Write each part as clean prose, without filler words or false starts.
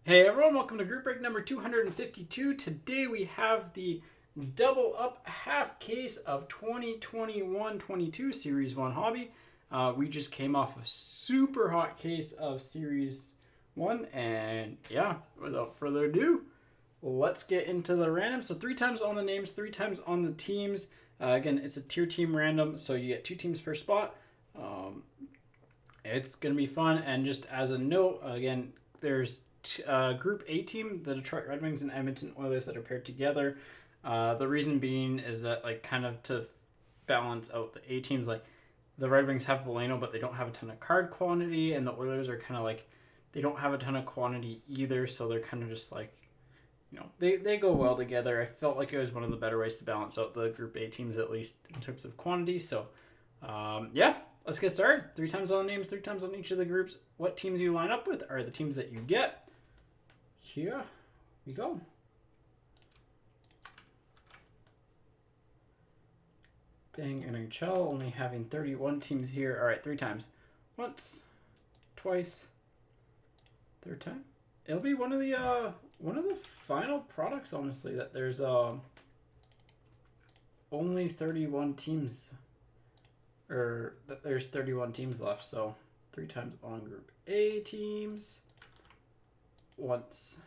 Hey everyone, welcome to group break number 252. Today we have the double up half case of 2021-22 Series 1 Hobby. We just came off a super hot case of Series 1, and yeah, without further ado, let's get into the random. So 3 times on the names, 3 times on the teams. Again, it's a tier team random, so you get 2 teams per spot. It's going to be fun, and just as a note, again, there's Group A team, the Detroit Red Wings and Edmonton Oilers that are paired together. The reason being is that, like, kind of to balance out the A teams, like, the Red Wings have Veleno, but they don't have a ton of card quantity, and the Oilers are kind of like, they don't have a ton of quantity either, so they're kind of just like, you know, they go well together. I felt like it was one of the better ways to balance out the Group A teams, at least in terms of quantity. So, yeah, let's get started. 3 times on the names, 3 times on each of the groups. What teams you line up with are the teams that you get. Here we go. Dang, NHL only having 31 teams here. All right, 3 times. Once, twice, third time. It'll be one of the final products, honestly, that there's only 31 teams, or that there's 31 teams left. So 3 times on Group A teams. Once,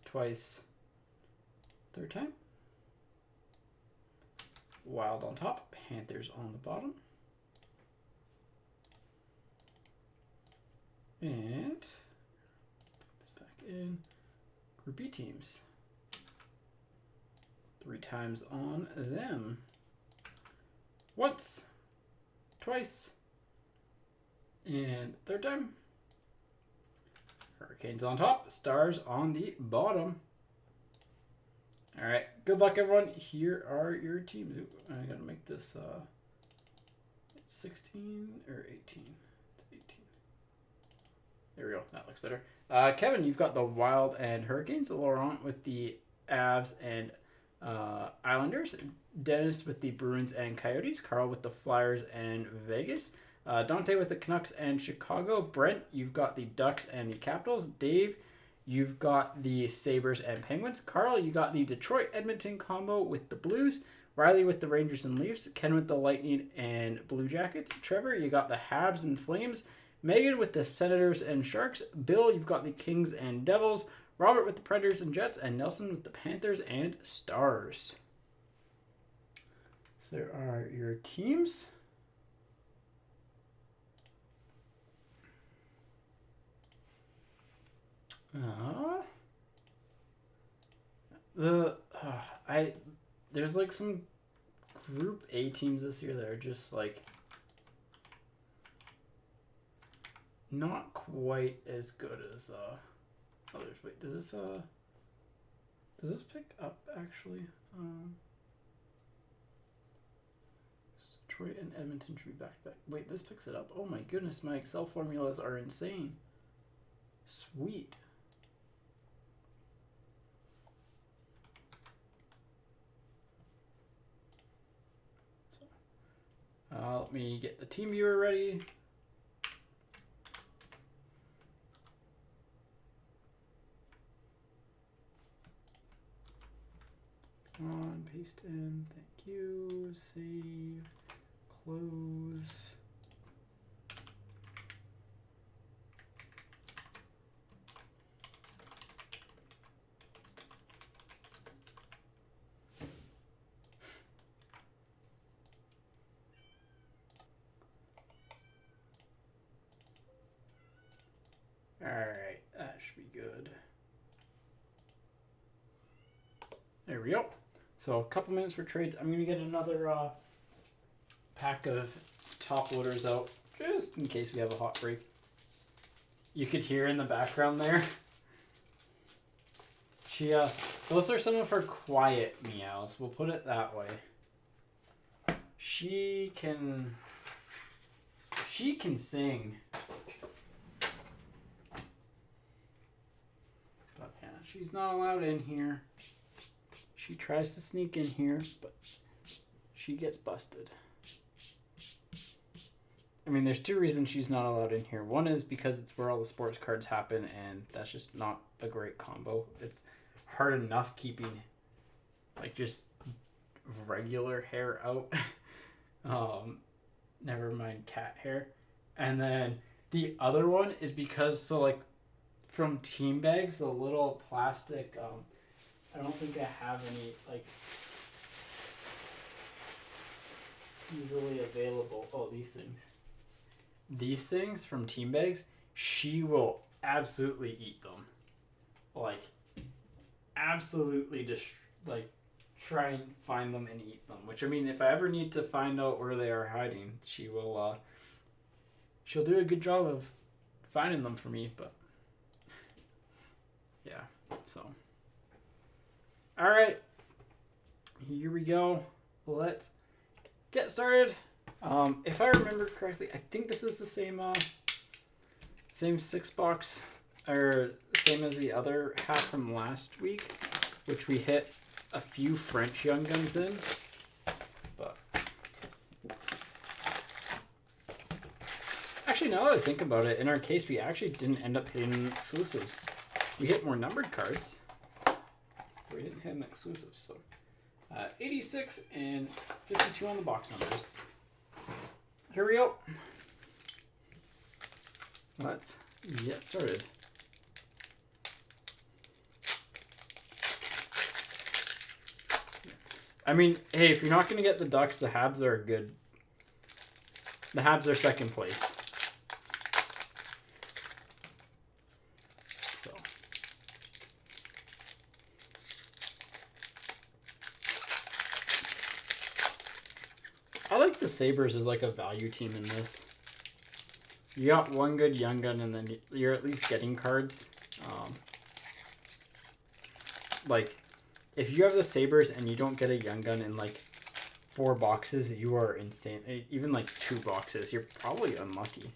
twice, third time. Wild on top, Panthers on the bottom. And this back in. Group B teams. 3 times on them. Once, twice, and third time. Hurricanes on top, Stars on the bottom. All right, good luck, everyone. Here are your teams. Ooh, I gotta make this 16 or 18. It's 18. There we go. That looks better. Kevin, you've got the Wild and Hurricanes. Laurent with the Avs and Islanders. Dennis with the Bruins and Coyotes. Carl with the Flyers and Vegas. Dante with the Canucks and Chicago. Brent, you've got the Ducks and the Capitals. Dave, you've got the Sabres and Penguins. Carl, you got the Detroit-Edmonton combo with the Blues. Riley with the Rangers and Leafs. Ken with the Lightning and Blue Jackets. Trevor, you got the Habs and Flames. Megan with the Senators and Sharks. Bill, you've got the Kings and Devils. Robert with the Predators and Jets. And Nelson with the Panthers and Stars. So there are your teams. There's like some Group A teams this year that are just like not quite as good as others. Wait, does this pick up actually? Detroit and Edmonton should be back to back. Wait, this picks it up. Oh my goodness, my Excel formulas are insane. Sweet. Let me get the team viewer ready. Come on, paste in. Thank you. Save. Close. Alright, that should be good. There we go. So a couple minutes for trades. I'm going to get another pack of top loaders out, just in case we have a hot break. You could hear in the background there. Those are some of her quiet meows. We'll put it that way. She can sing. But yeah, she's not allowed in here. She tries to sneak in here, but she gets busted. I mean, there's two reasons she's not allowed in here. One is because it's where all the sports cards happen, and that's just not a great combo. It's hard enough keeping, like, just regular hair out. Never mind cat hair. And then the other one is because, so, like, from Team Bags, the little plastic, I don't think I have any, like, easily available. Oh, these things. These things from Team Bags, she will absolutely eat them. Like, absolutely just, like, try and find them and eat them. Which, I mean, if I ever need to find out where they are hiding, she will, she'll do a good job of finding them for me, but yeah, so. Alright, here we go. Let's get started. If I remember correctly, I think this is the same same 6-box, or same as the other half from last week, which we hit a few French Young Guns in. But actually, now that I think about it, in our case, we actually didn't end up hitting exclusives. We hit more numbered cards. We didn't hit an exclusive, so 86 and 52 on the box numbers. Here we go. Let's get started. I mean, hey, if you're not going to get the Ducks, the Habs are good. The Habs are second place. So. I like the Sabres as like a value team in this. You got one good Young Gun, and then you're at least getting cards. Like, if you have the Sabres and you don't get a Young Gun in like 4 boxes, you are insane. Even like 2 boxes, you're probably unlucky.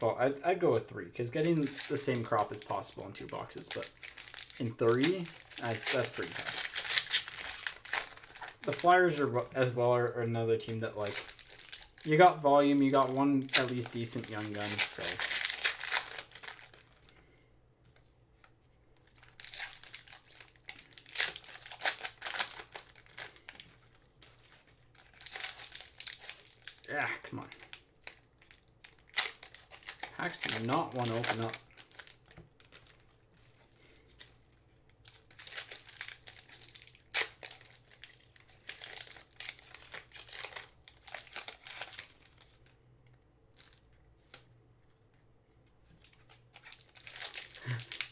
Well, I'd go with 3, because getting the same crop is possible in 2 boxes, but in 3, that's pretty tough. The Flyers are as well are another team that, like, you got volume, you got one at least decent Young Gun, so. Yeah, come on. Packs do not want to open up.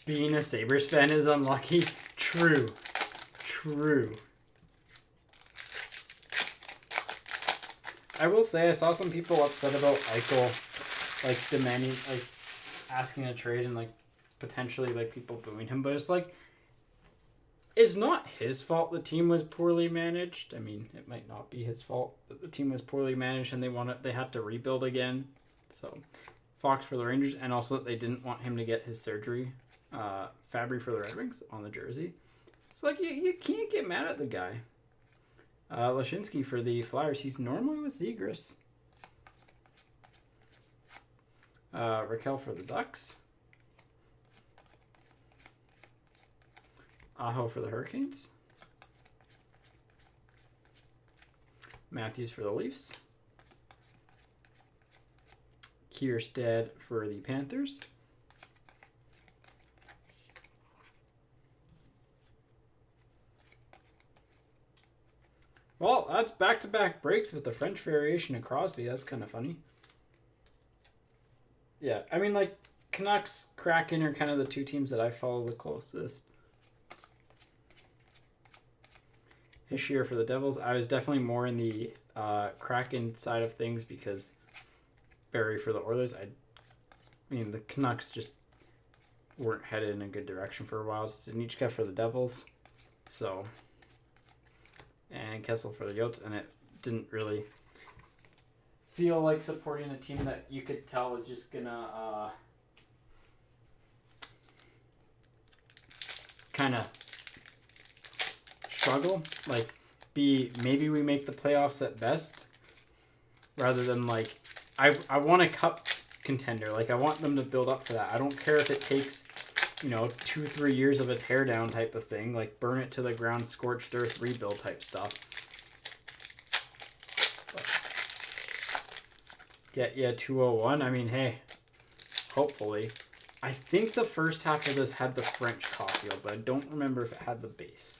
Being a Sabres fan is unlucky. True. True. I will say I saw some people upset about Eichel, like, demanding, like, asking a trade and, like, potentially, like, people booing him. But it's like, it's not his fault the team was poorly managed. I mean, it might not be his fault that the team was poorly managed and they had to rebuild again. So, Fox for the Rangers, and also that they didn't want him to get his surgery. Fabry for the Red Wings on the jersey. So, like, you can't get mad at the guy. Lashinsky for the Flyers. He's normally with Zegras. Raquel for the Ducks. Aho for the Hurricanes. Matthews for the Leafs. Kierstead for the Panthers. Well, that's back-to-back breaks with the French variation of Crosby. That's kind of funny. Yeah, I mean, like, Canucks, Kraken are kind of the 2 teams that I follow the closest. Hischier for the Devils. I was definitely more in the Kraken side of things because Barry for the Oilers. I mean, the Canucks just weren't headed in a good direction for a while. Stanichka for the Devils. So... and Kessel for the Yotes, and it didn't really feel like supporting a team that you could tell was just gonna kind of struggle. Like, be maybe we make the playoffs at best, rather than like I want a cup contender. Like I want them to build up for that. I don't care if it takes 2-3 years of a teardown type of thing, like burn it to the ground, scorched earth rebuild type stuff. Yeah, 201. I mean, hey, hopefully. I think the first half of this had the French Caulfield, but I don't remember if it had the base.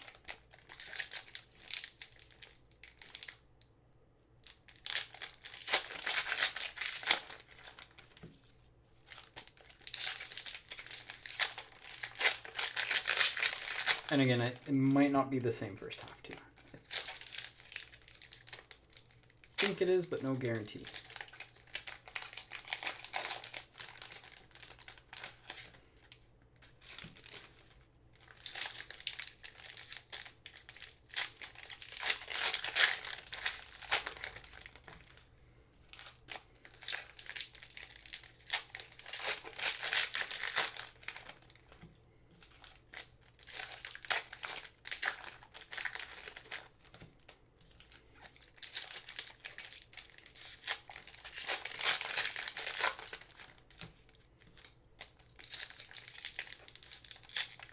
And again, it might not be the same first half, too. I think it is, but no guarantee.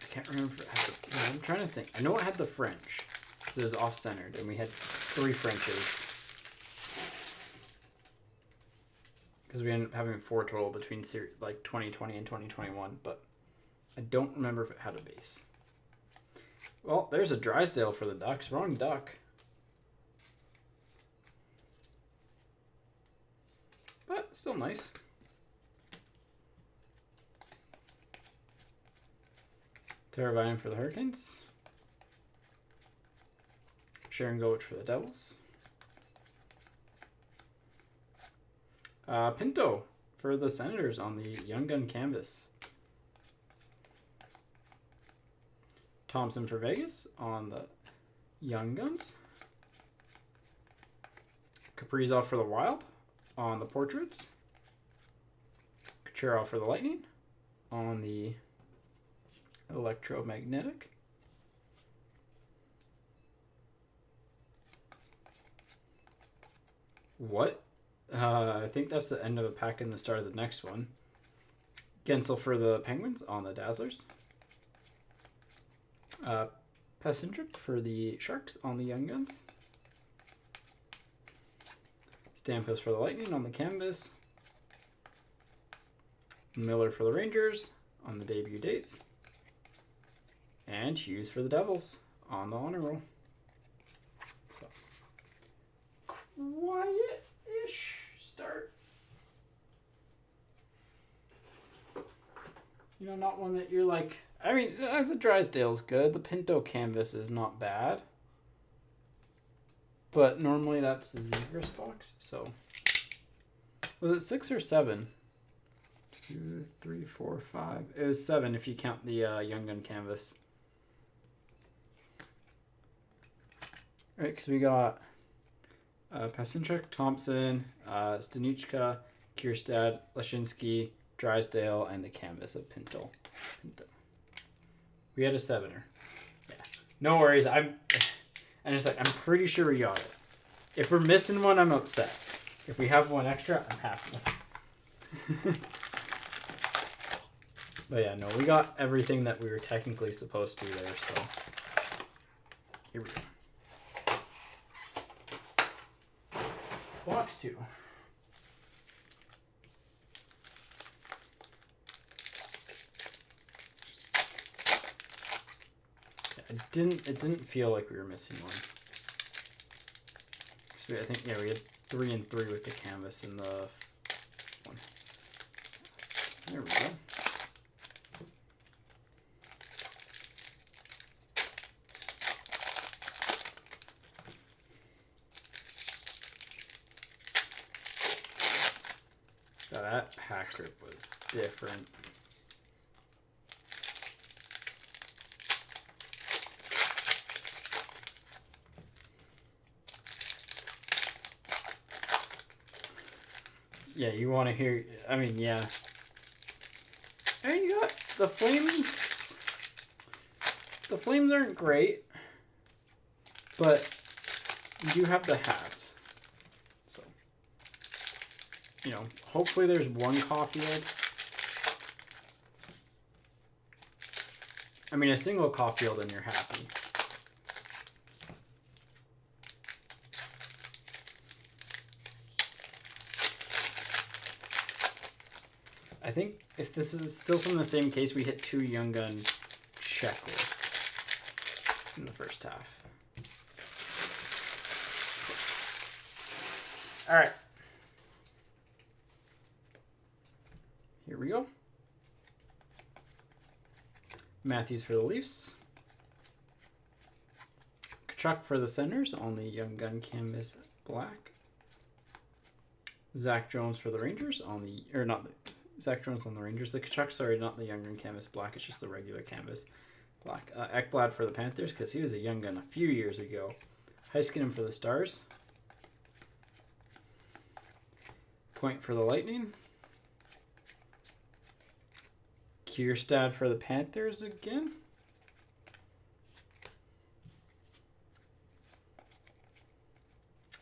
I can't remember if it had the... I'm trying to think. I know it had the French, because it was off-centered, and we had 3 Frenches. Because we ended up having 4 total between like 2020 and 2021, but I don't remember if it had a base. Well, there's a Drysdale for the Ducks. Wrong duck. But still nice. Teravainen for the Hurricanes. Sharon Govich for the Devils. Pinto for the Senators on the Young Gun canvas. Thompson for Vegas on the Young Guns. Kaprizov for the Wild on the Portraits. Kucherov for the Lightning on the Electromagnetic. What? I think that's the end of the pack and the start of the next one. Gensel for the Penguins on the Dazzlers. Passentric for the Sharks on the Young Guns. Stamkos for the Lightning on the canvas. Miller for the Rangers on the debut dates. And Hughes for the Devils on the honor roll. So, quiet-ish start. Not one that you're like... I mean, the Drysdale's good. The Pinto canvas is not bad. But normally that's the Zegras box, so... Was it 6 or 7? 2, 3, 4, 5. It was 7 if you count the Young Gun canvas. Right, because we got Passenchuk, Thompson, Stanichka, Kierstad, Lashinsky, Drysdale, and the canvas of Pinto. We had a 7er. Yeah. No worries. I'm pretty sure we got it. If we're missing one, I'm upset. If we have one extra, I'm happy. But yeah, no, we got everything that we were technically supposed to there, so here we go. Box 2. It didn't feel like we were missing one. So I think we had 3 and 3 with the canvas in the one. There we go. So that pack grip was different. Yeah, you want to hear... I mean, yeah. I mean, you got the Flames... The Flames aren't great. But you do have the halves. So, you know, hopefully there's one Caulfield. I mean, a single Caulfield and you're happy. I think if this is still from the same case, we hit 2 Young Gun checklists in the first half. All right. Here we go. Matthews for the Leafs. Tkachuk for the Senators on the Young Gun canvas black. Zach Jones for the Rangers on the, or not the, Zach Jones on the Rangers. The Tkachuk, sorry, not the Young Gun canvas black. It's just the regular canvas black. Ekblad for the Panthers because he was a Young Gun a few years ago. Heiskanen for the Stars. Point for the Lightning. Kierstad for the Panthers again.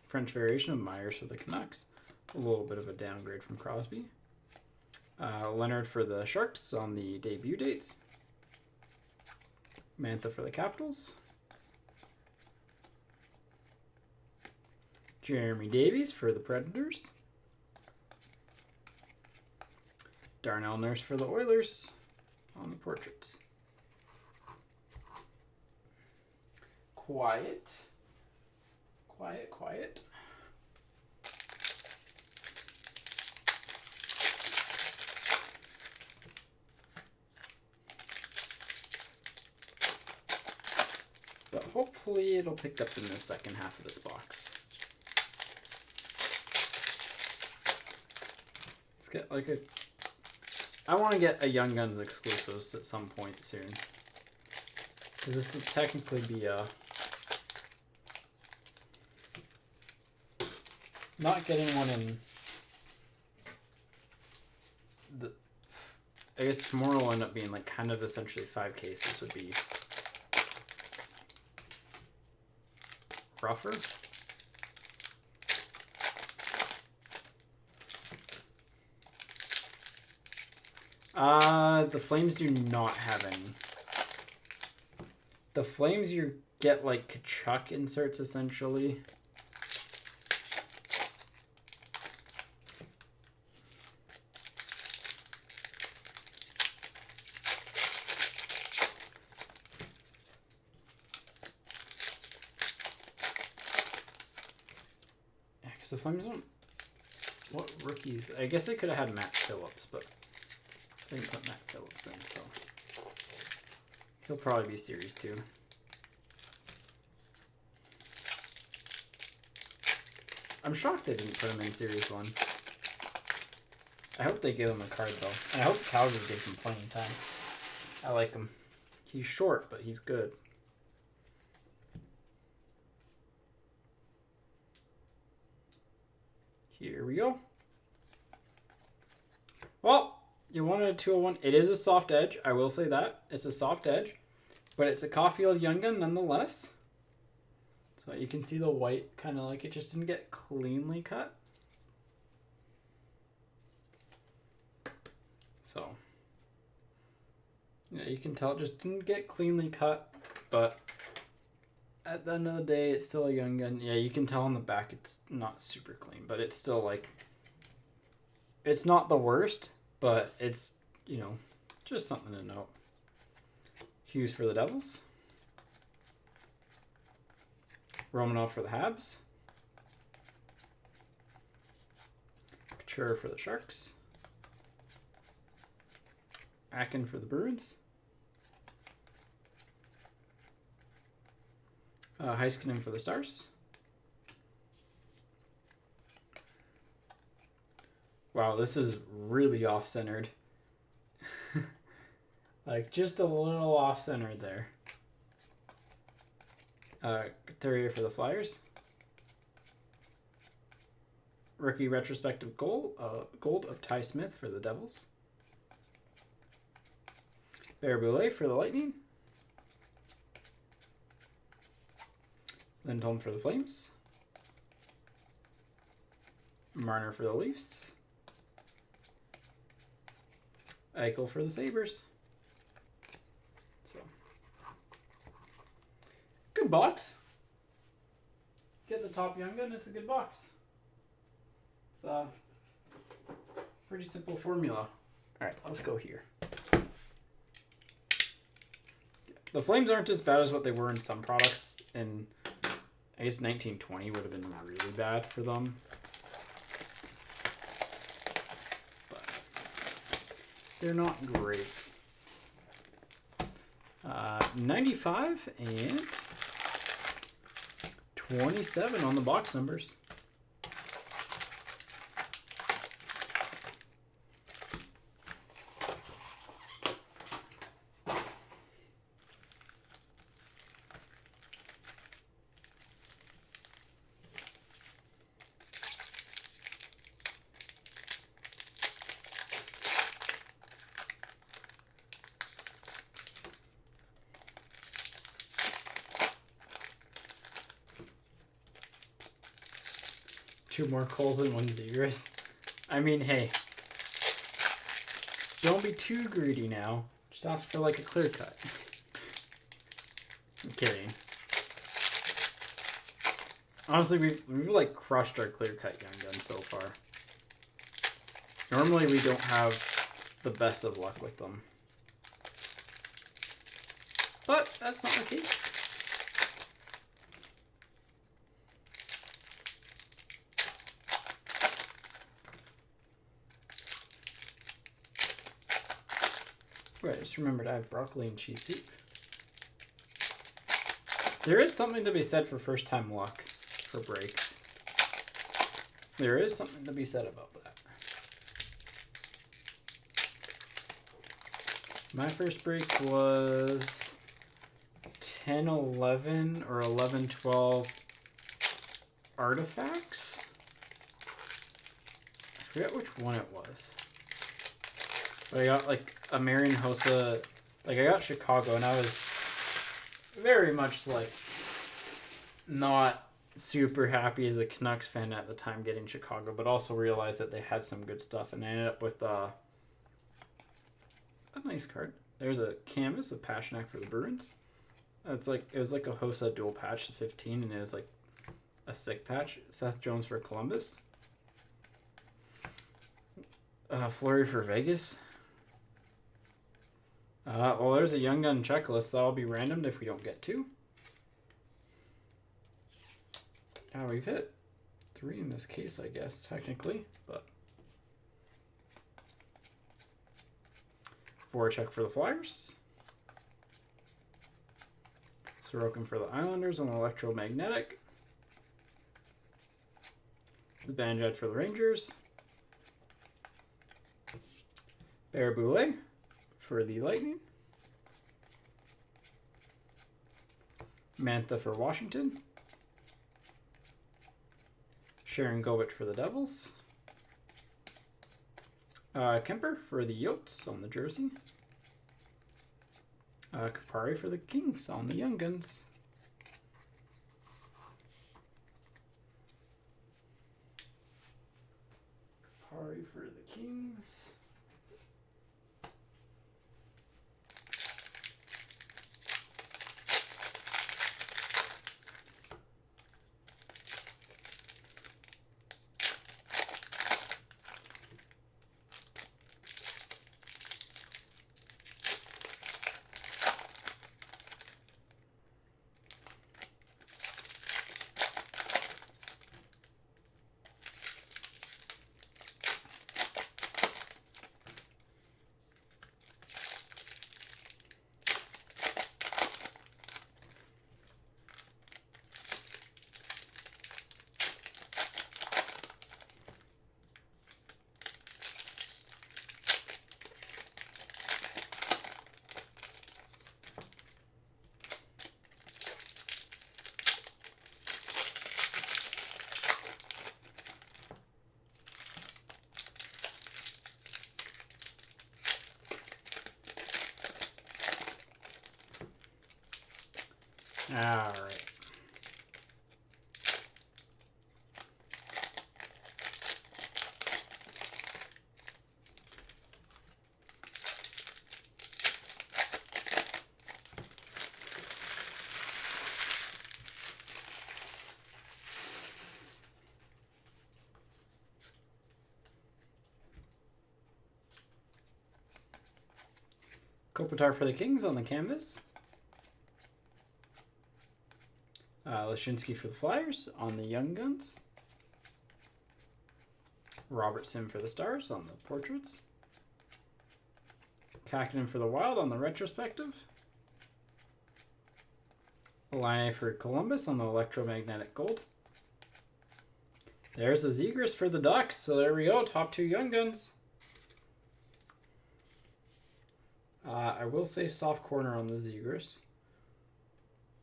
French variation of Myers for the Canucks. A little bit of a downgrade from Crosby. Leonard for the Sharks on the debut dates. Mantha for the Capitals. Jeremy Davies for the Predators. Darnell Nurse for the Oilers on the portraits. Quiet. Quiet, quiet. But hopefully it'll pick up in the second half of this box. Let's get like a... I want to get a Young Guns exclusives at some point soon. Because this would technically be a... Not getting one in... the. I guess tomorrow will end up being like kind of essentially 5 cases would be... rougher. The Flames do not have any. The Flames, you get like Tkachuk inserts essentially. Yeah, because the Flames don't... What rookies? I guess they could have had Matt Phillips, but they didn't put Matt Phillips in, so he'll probably be Series 2. I'm shocked they didn't put him in Series 1. I hope they give him a card, though. And I hope Calgary gives him playing time. I like him. He's short, but he's good. Here we go. Well, you wanted a 201. It is a soft edge. I will say that. It's a soft edge. But it's a Caulfield Young Gun nonetheless. So you can see the white kind of like it just didn't get cleanly cut. So, yeah, you can tell it just didn't get cleanly cut. But at the end of the day, it's still a Young Gun. Yeah, you can tell on the back it's not super clean. But it's still like... It's not the worst. But it's, you know, just something to note. Hughes for the Devils. Romanov for the Habs. Couture for the Sharks. Akin for the Bruins. Heiskanen for the Stars. Wow, this is really off-centered. Like, just a little off-centered there. Couturier for the Flyers. Rookie retrospective gold of Ty Smith for the Devils. Barré-Boulet for the Lightning. Lindholm for the Flames. Marner for the Leafs. Eichel for the Sabres. So, good box. Get the top young gun, it's a good box. It's a pretty simple formula. Alright, let's go here. The Flames aren't as bad as what they were in some products. In, I guess 1920 would have been really bad for them. But they're not great. 95 and 27 on the box numbers. Two more Coles and one Zegras. I mean, hey. Don't be too greedy now. Just ask for like a clear cut. I'm kidding. Honestly, we've like crushed our clear cut young guns so far. Normally we don't have the best of luck with them. But that's not the case. Right, just remembered I have broccoli and cheese soup. There is something to be said for first time luck for breaks. There is something to be said about that. My first break was 10-11 or 11-12 artifacts. I forget which one it was. But I got like a Marian Hossa, like I got Chicago, and I was very much like not super happy as a Canucks fan at the time getting Chicago, but also realized that they had some good stuff, and I ended up with a nice card. There's a canvas of Pastrnak for the Bruins. It's like it was like a Hossa dual patch to 15, and it was like a sick patch. Seth Jones for Columbus. Fleury for Vegas. Well, there's a Young Gun checklist that'll be randomed if we don't get two. We've hit 3 in this case, I guess, technically, but Voracek for the Flyers. Sorokin for the Islanders on Electromagnetic. Zibanejad for the Rangers. Baraboulet for the Lightning. Mantha for Washington. Sharon Govich for the Devils. Kemper for the Yotes on the jersey. Kupari for the Kings on the Young Guns. Kupari for the Kings. All right. Kopitar for the Kings on the canvas. Lashinsky for the Flyers on the Young Guns. Robertson for the Stars on the portraits. Kakinen for the Wild on the retrospective. Laine for Columbus on the electromagnetic gold. There's the Zegras for the Ducks. So there we go. Top 2 Young Guns. I will say soft corner on the Zegras.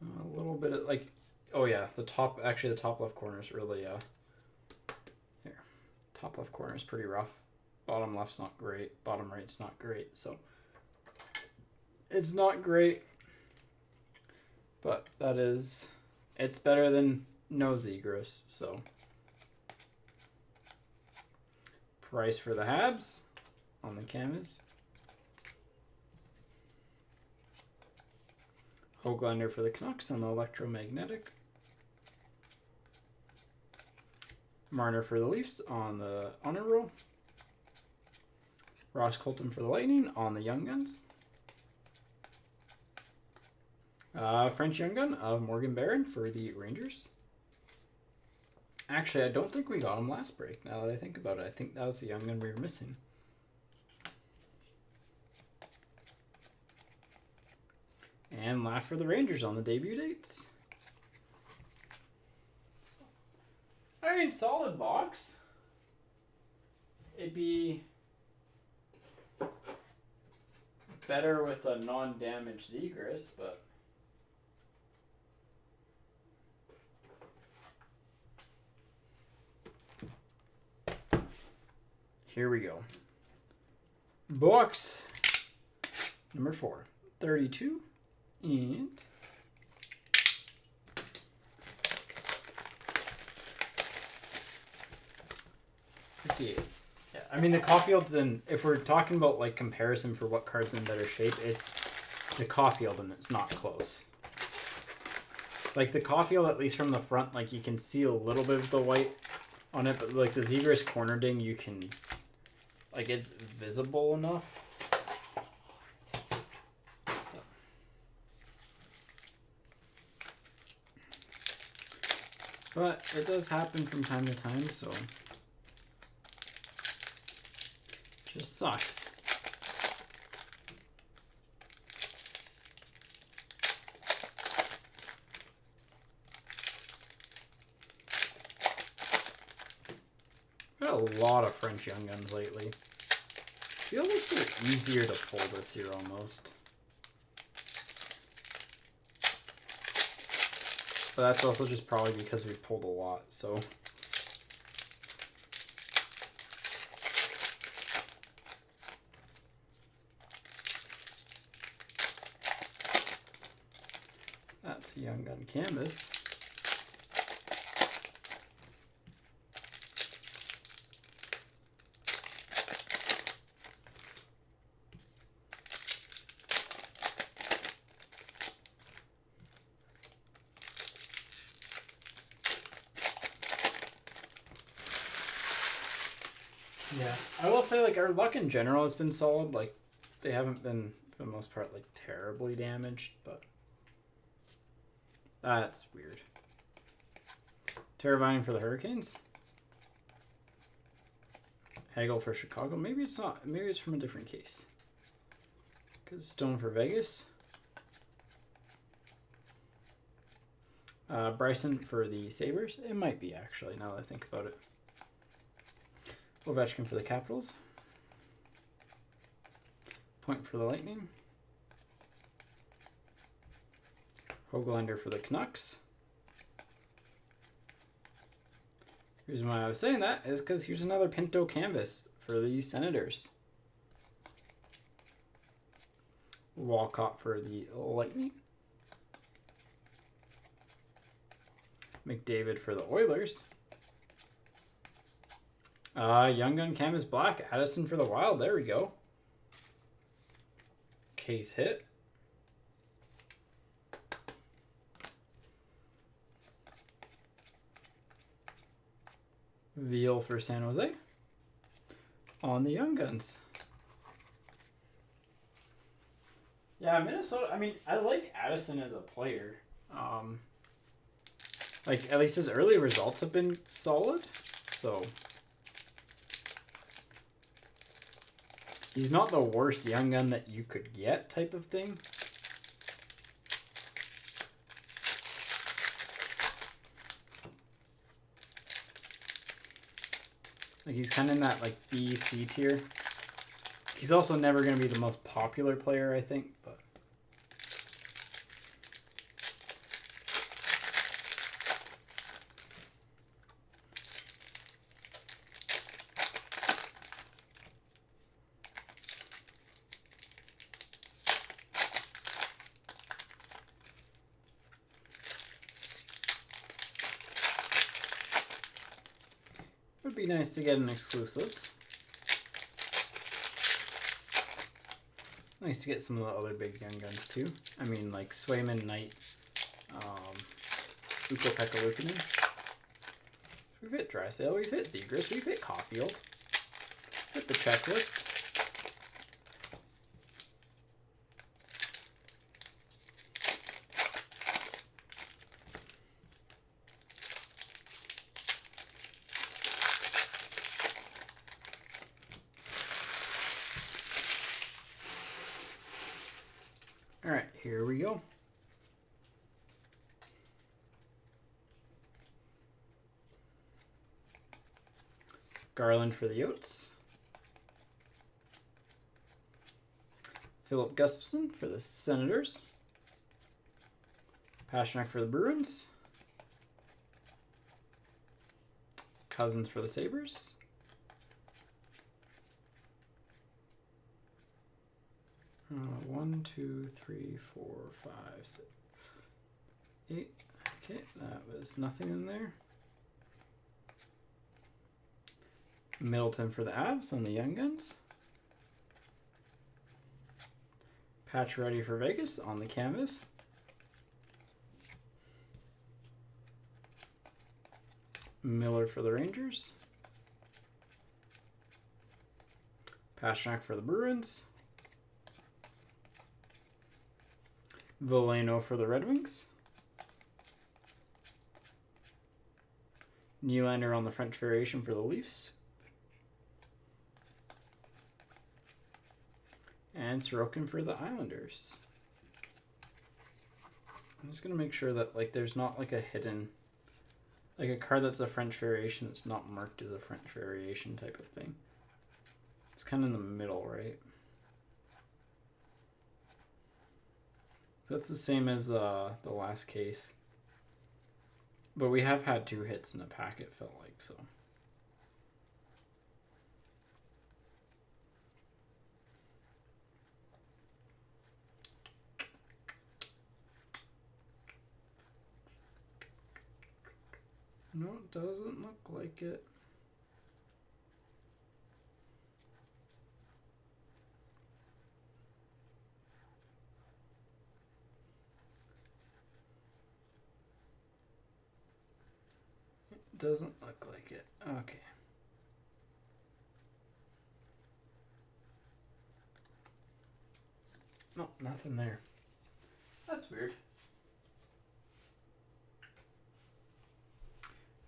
A little bit of like, oh yeah, the top left corner is really, here. Top left corner is pretty rough. Bottom left's not great. Bottom right's not great. So it's not great. But it's better than no Zegras. So Price for the Habs on the canvas. Hoglander for the Canucks on the electromagnetic. Marner for the Leafs on the honor roll. Ross Colton for the Lightning on the Young Guns. French Young Gun of Morgan Barron for the Rangers. Actually, I don't think we got him last break, now that I think about it. I think that was the Young Gun we were missing. And last for the Rangers on the debut dates. I mean, solid box. It'd be better with a non-damaged Zegras, but here we go. Box number 4. 32 and 58. Yeah, I mean the Caulfield's in. If we're talking about like comparison for what card's in better shape, it's the Caulfield, and it's not close. Like the Caulfield, at least from the front, like you can see a little bit of the white on it, but like the Zegras corner ding, you can, like it's visible enough. But it does happen from time to time, so it just sucks. Got a lot of French Young Guns lately. Feel like they're easier to pull this year almost. But that's also just probably because we've pulled a lot, so. That's a Young Gun canvas. Yeah, I will say, like, our luck in general has been solid. Like, they haven't been, for the most part, like, terribly damaged, but that's weird. Teravainen for the Hurricanes. Hagel for Chicago. Maybe it's not. Maybe it's from a different case. Because Stone for Vegas. Bryson for the Sabres. It might be, actually, now that I think about it. Ovechkin for the Capitals. Point for the Lightning. Hoglander for the Canucks. The reason why I was saying that is because here's another Pinto canvas for the Senators. Walcott for the Lightning. McDavid for the Oilers. Young Gun canvas black. Addison for the Wild. There we go. Case hit. Veal for San Jose. On the Young Guns. Yeah, Minnesota. I mean, I like Addison as a player. Like at least his early results have been solid. So he's not the worst young gun that you could get, type of thing. Like he's kind of in that like B, C tier. He's also never going to be the most popular player, I think, but it would be nice to get an exclusives. Nice to get some of the other big young guns too. I mean, like Swayman, Knight, Ukko-Pekka Luukkonen. We've hit Drysdale, we've hit Zegras, we've hit Caulfield. Hit the checklist. All right, here we go. Garland for the Yotes. Philip Gustafson for the Senators. Pastrnak for the Bruins. Cousins for the Sabres. One, two, three, four, five, 6, 8. Okay, that was nothing in there. Middleton for the Avs on the Young Guns. Pacioretty for Vegas on the canvas. Miller for the Rangers. Pastrnak for the Bruins. Veleno for the Red Wings. Nylander on the French variation for the Leafs. And Sorokin for the Islanders. I'm just going to make sure that like there's not like a hidden, like a card that's a French variation that's not marked as a French variation type of thing. It's kind of in the middle, right? So that's the same as the last case. But we have had 2 hits in a pack, it felt like, so. No, it doesn't look like it. It doesn't look like it. Okay. No, nothing there. That's weird.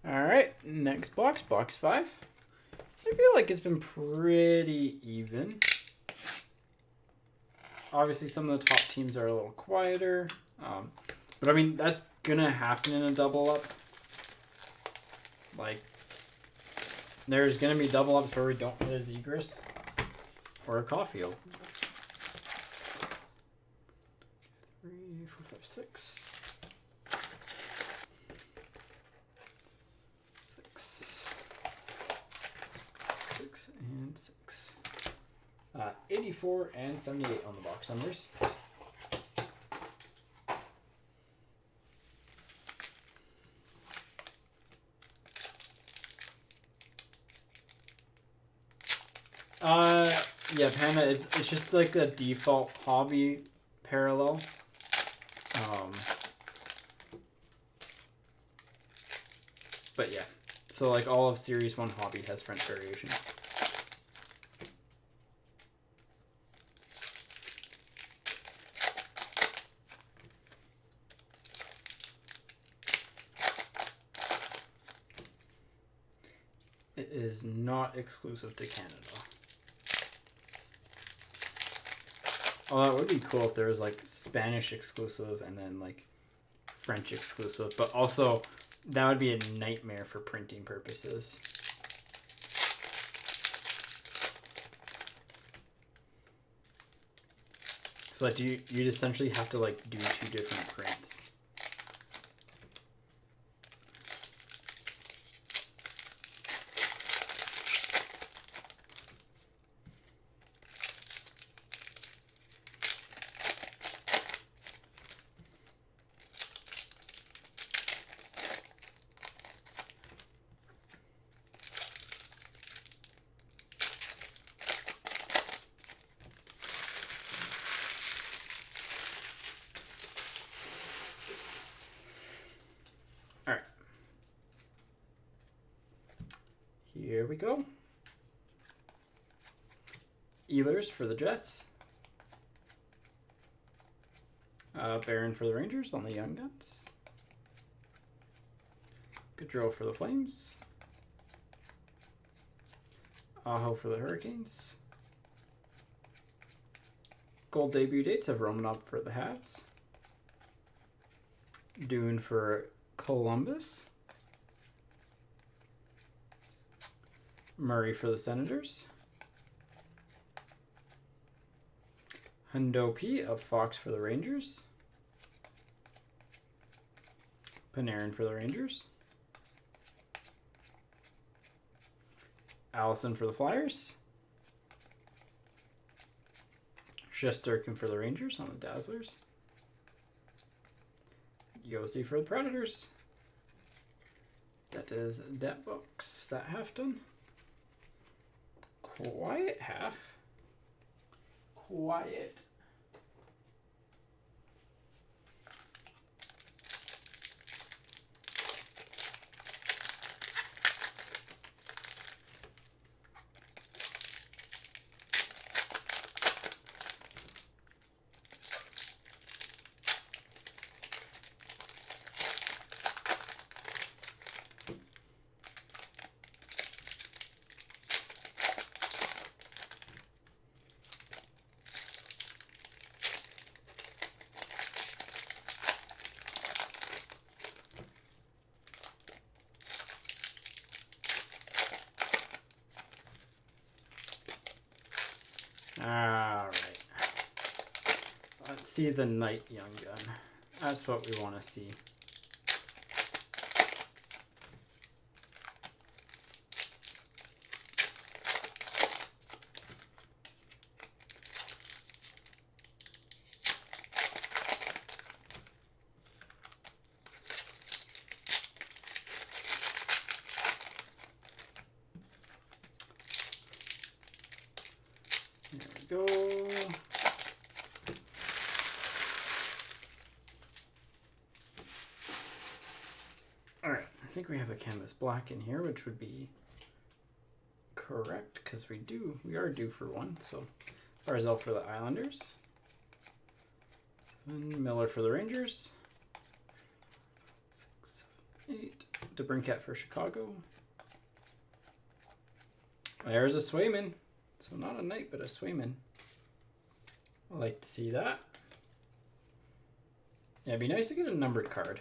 Alright, next box, box 5. I feel like it's been pretty even. Obviously, some of the top teams are a little quieter. But I mean, that's going to happen in a double up. Like, there's going to be double ups where we don't hit a Zegras or a Caulfield. 3, 4, 5, 6. 6 and 6. 84 and 78 on the box numbers. Yeah, Panda is, it's just like a default hobby parallel. But yeah, so like all of Series 1 hobby has French variation. is not exclusive to Canada. Oh, that would be cool if there was like Spanish exclusive and then like French exclusive, but also that would be a nightmare for printing purposes. So like you'd essentially have to like do 2 different prints. Here we go. Ehlers for the Jets. Barron for the Rangers on the Young Guns. Gaudreau for the Flames. Aho for the Hurricanes. Gold debut dates of Romanov for the Habs. Dune for Columbus. Murray for the Senators. Hundopi of Fox for the Rangers. Panarin for the Rangers. Allison for the Flyers. Shesterkin for the Rangers on the Dazzlers. Yossi for the Predators. That is that box. That half done. Quiet half. Quiet. Alright. Let's see the Knight Young Gun. That's what we want to see. There we go. Alright, I think we have a canvas black in here, which would be correct because we are due for one. So Barzal for the Islanders. 7, Miller for the Rangers. 6, 7, 8. DeBrincat for Chicago. There's a Swayman. So not a Knight, but a Swayman. I like to see that. Yeah, it'd be nice to get a numbered card.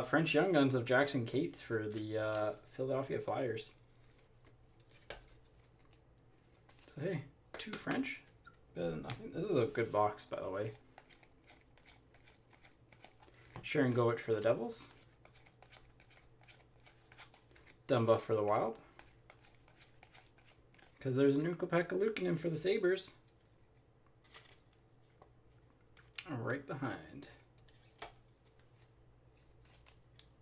French Young Guns of Jackson Cates for the Philadelphia Flyers. So hey, 2 French. Better than nothing. This is a good box, by the way. Sharon Govich for the Devils. Dumba for the Wild. Because there's a new Kopeka Luukkonen for the Sabres. Right behind.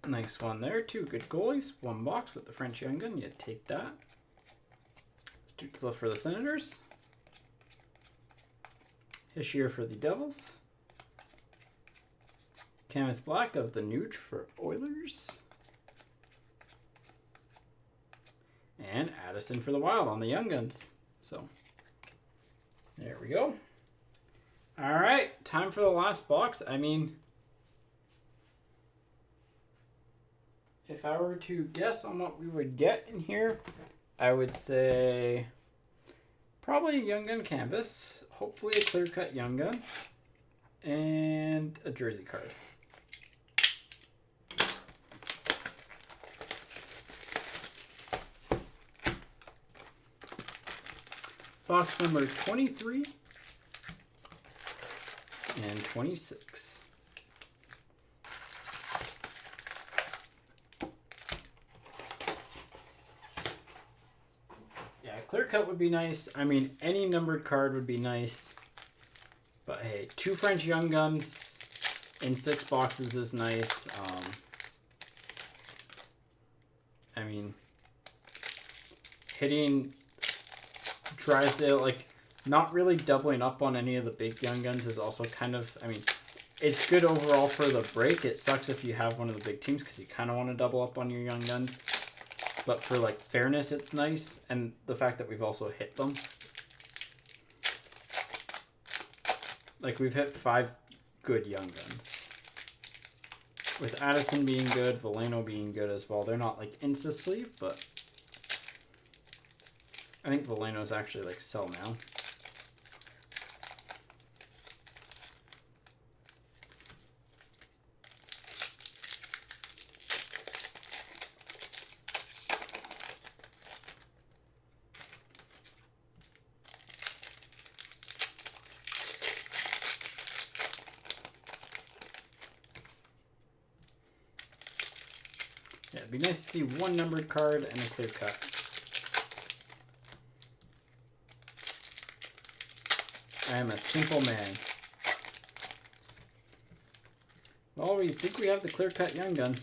Nice one there. 2 good goalies. 1 box with the French Young Gun. You take that. Stützle for the Senators. Hischier for the Devils. Canvas Black of the Nuge for Oilers. And Addison for the Wild on the Young Guns. So, there we go. All right, time for the last box. I mean, if I were to guess on what we would get in here, I would say probably a Young Gun canvas, hopefully a clear cut Young Gun, and a jersey card. Box number 23 and 26. Yeah, clear cut would be nice. I mean, any numbered card would be nice. But hey, 2 French Young Guns in 6 boxes is nice. I mean, hitting Drysdale, like, not really doubling up on any of the big Young Guns is also kind of, I mean, it's good overall for the break. It sucks if you have one of the big teams because you kind of want to double up on your Young Guns. But for, like, fairness, it's nice. And the fact that we've also hit them. Like, we've hit 5 good Young Guns. With Addison being good, Veleno being good as well. They're not, like, insta-sleeve, but I think Veleno's actually, like, sell now. Yeah, it'd be nice to see 1 numbered card and a clear cut. I am a simple man. Well, we think we have the clear cut Young Gun.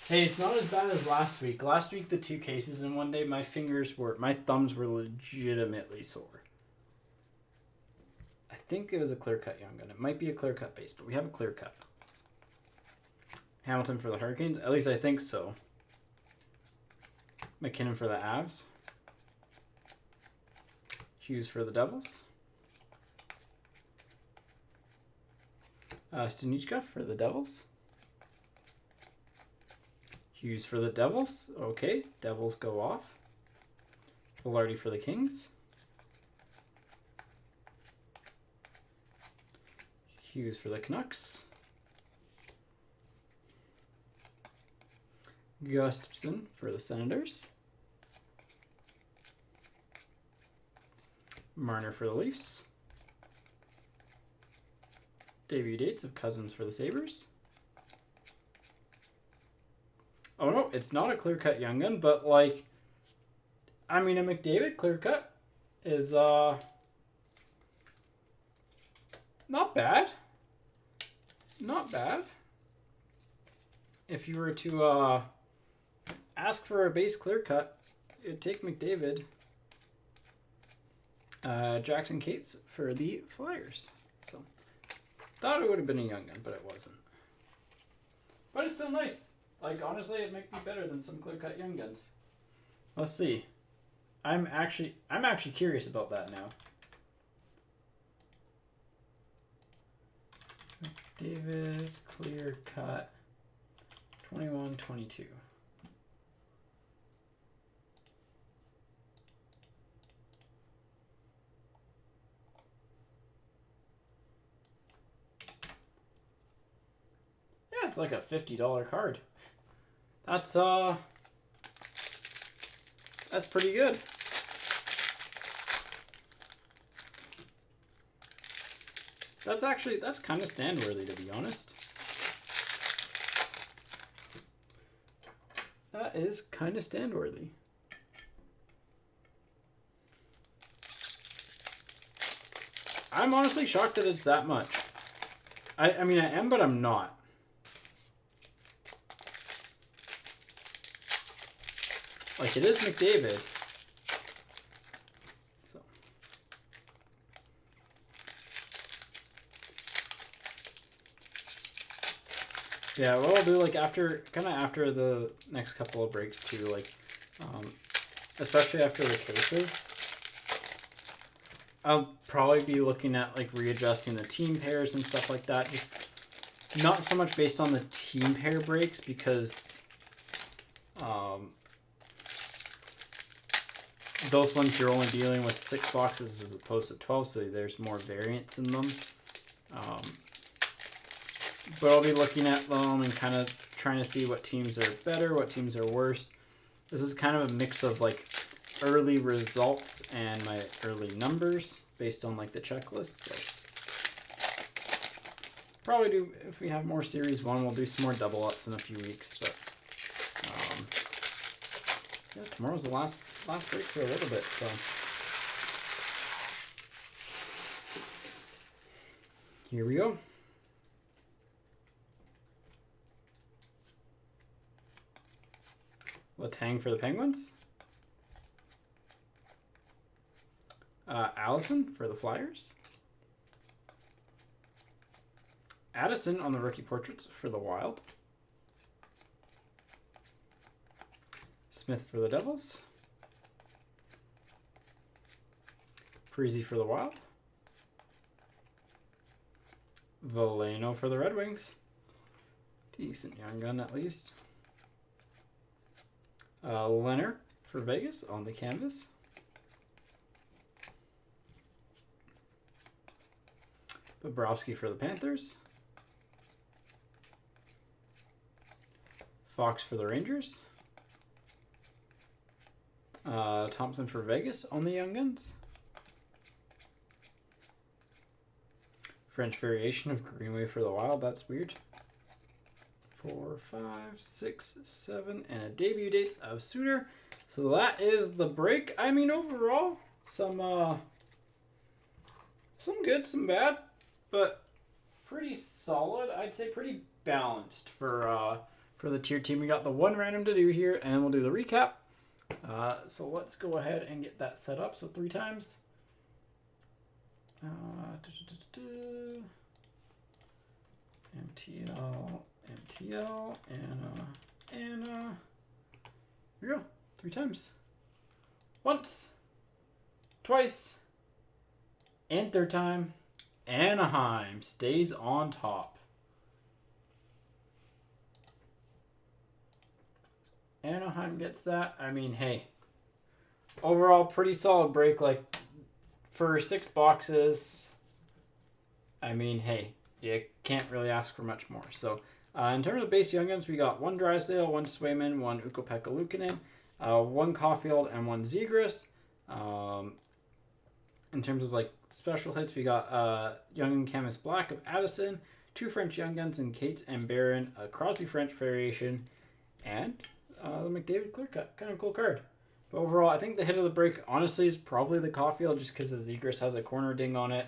Hey, it's not as bad as last week. Last week, the 2 cases in one day, my thumbs were legitimately sore. I think it was a clear cut Young Gun. It might be a clear cut base, but we have a clear cut. Hamilton for the Hurricanes. At least I think so. McKinnon for the Avs. Hughes for the Devils. Stanichka for the Devils. Hughes for the Devils. Okay, Devils go off. Velarde for the Kings. Hughes for the Canucks. Gustafson for the Senators. Marner for the Leafs. Debut dates of Cousins for the Sabres. Oh no, it's not a clear-cut Young Gun, but like, I mean, a McDavid clear-cut is not bad. Not bad. If you were to ask for a base clear-cut, it'd take McDavid. Jackson Cates for the Flyers. So, thought it would have been a Young Gun, but it wasn't. But it's still nice. Like, honestly, it might be better than some clear-cut Young Guns. Let's see. I'm actually curious about that now. McDavid clear-cut 21-22. Yeah, it's like a $50 card. That's pretty good. That's kind of stand-worthy, to be honest. That is kind of stand-worthy. I'm honestly shocked that it's that much. I mean, I am, but I'm not. Like, it is McDavid. So. Yeah, what I'll do, like, after the next couple of breaks, too, like, especially after the cases, I'll probably be looking at like readjusting the team pairs and stuff like that. Just not so much based on the team pair breaks because those ones you're only dealing with 6 boxes as opposed to 12, so there's more variance in them. But I'll be looking at them and kind of trying to see what teams are better, what teams are worse. This is kind of a mix of like early results and my early numbers based on like the checklist. So probably do, if we have more series 1, we'll do some more double ups in a few weeks. But yeah, tomorrow's the last break for a little bit. So here we go. Letang for the Penguins. Allison for the Flyers. Addison on the rookie portraits for the Wild. Smith for the Devils. Parisi for the Wild. Veleno for the Red Wings. Decent young gun at least. Leonard for Vegas on the canvas. Bobrovsky for the Panthers. Fox for the Rangers. Thompson for Vegas on the Young Guns. French variation of Greenway for the Wild. That's weird. 4, 5, 6, 7, and a debut dates of Suter. So that is the break. I mean, overall, some good, some bad, but pretty solid. I'd say pretty balanced for the tier team. We got the one random to do here, and then we'll do the recap. So let's go ahead and get that set up. So 3 times. MTL, Anna. Here we go. 3 times. Once, twice, and 3rd time. Anaheim stays on top. Anaheim gets that. I mean, hey. Overall, pretty solid break. Like, for 6 boxes, I mean, hey. You can't really ask for much more. So, in terms of base Young Guns, we got 1 Drysdale, 1 Swayman, 1 Ukko-Pekka Luukkonen, 1 Caulfield, and 1 Zegras. In terms of like special hits, we got Young Canvas Black of Addison, 2 French Young Guns and Cates and Barron, a Crosby French variation, and the McDavid clear cut. Kind of cool card. But overall, I think the hit of the break, honestly, is probably the Caulfield just because the Zegras has a corner ding on it.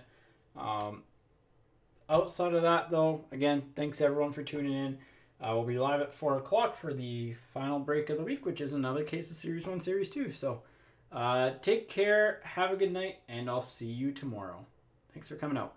Outside of that, though, again, thanks everyone for tuning in. We'll be live at 4 o'clock for the final break of the week, which is another case of Series 1, Series 2. So take care, have a good night, and I'll see you tomorrow. Thanks for coming out.